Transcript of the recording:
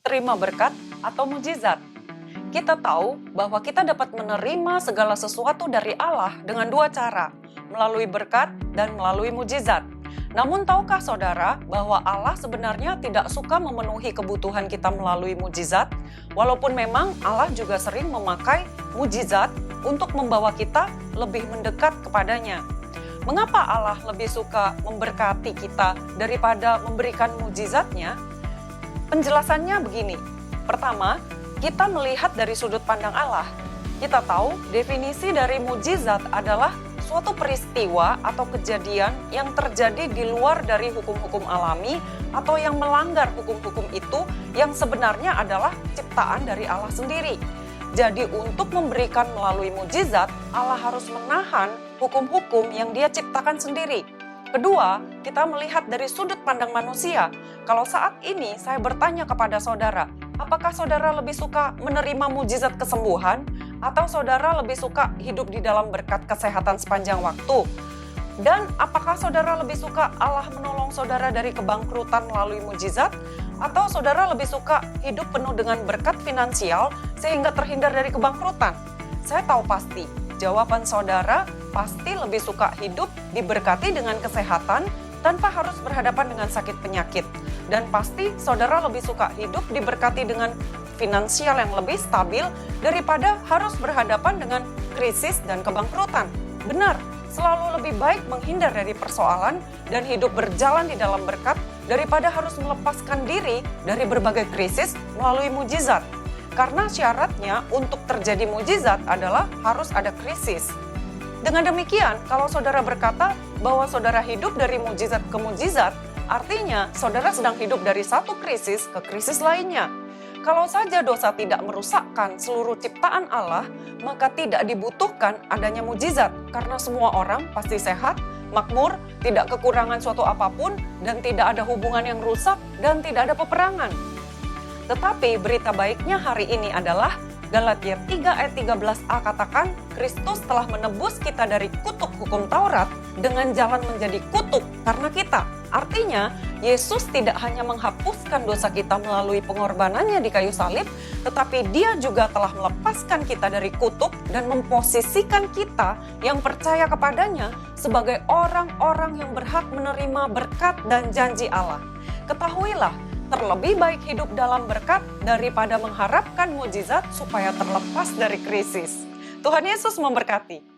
terima berkat atau mujizat. Kita tahu bahwa kita dapat menerima segala sesuatu dari Allah dengan dua cara, melalui berkat dan melalui mujizat. Namun tahukah saudara bahwa Allah sebenarnya tidak suka memenuhi kebutuhan kita melalui mujizat, walaupun memang Allah juga sering memakai mujizat untuk membawa kita lebih mendekat kepadanya. Mengapa Allah lebih suka memberkati kita daripada memberikan mujizatnya? Penjelasannya begini. Pertama, kita melihat dari sudut pandang Allah. Kita tahu definisi dari mujizat adalah suatu peristiwa atau kejadian yang terjadi di luar dari hukum-hukum alami atau yang melanggar hukum-hukum itu yang sebenarnya adalah ciptaan dari Allah sendiri. Jadi untuk memberikan melalui mujizat, Allah harus menahan hukum-hukum yang Dia ciptakan sendiri. Kedua, kita melihat dari sudut pandang manusia. Kalau saat ini saya bertanya kepada saudara, apakah saudara lebih suka menerima mujizat kesembuhan atau saudara lebih suka hidup di dalam berkat kesehatan sepanjang waktu? Dan apakah saudara lebih suka Allah menolong saudara dari kebangkrutan melalui mujizat? Atau saudara lebih suka hidup penuh dengan berkat finansial sehingga terhindar dari kebangkrutan? Saya tahu pasti, jawaban saudara pasti lebih suka hidup diberkati dengan kesehatan tanpa harus berhadapan dengan sakit penyakit. Dan pasti saudara lebih suka hidup diberkati dengan finansial yang lebih stabil daripada harus berhadapan dengan krisis dan kebangkrutan. Benar, selalu lebih baik menghindar dari persoalan dan hidup berjalan di dalam berkat daripada harus melepaskan diri dari berbagai krisis melalui mujizat. Karena syaratnya untuk terjadi mujizat adalah harus ada krisis. Dengan demikian, kalau saudara berkata bahwa saudara hidup dari mujizat ke mujizat, artinya saudara sedang hidup dari satu krisis ke krisis lainnya. Kalau saja dosa tidak merusakkan seluruh ciptaan Allah, maka tidak dibutuhkan adanya mujizat karena semua orang pasti sehat, makmur, tidak kekurangan suatu apapun, dan tidak ada hubungan yang rusak dan tidak ada peperangan. Tetapi berita baiknya hari ini adalah Galatia 3 ayat 13a katakan, Kristus telah menebus kita dari kutuk hukum Taurat dengan jalan menjadi kutuk karena kita. Artinya, Yesus tidak hanya menghapuskan dosa kita melalui pengorbanannya di kayu salib, tetapi Dia juga telah melepaskan kita dari kutuk dan memposisikan kita yang percaya kepadanya sebagai orang-orang yang berhak menerima berkat dan janji Allah. Ketahuilah, terlebih baik hidup dalam berkat daripada mengharapkan mujizat supaya terlepas dari krisis. Tuhan Yesus memberkati.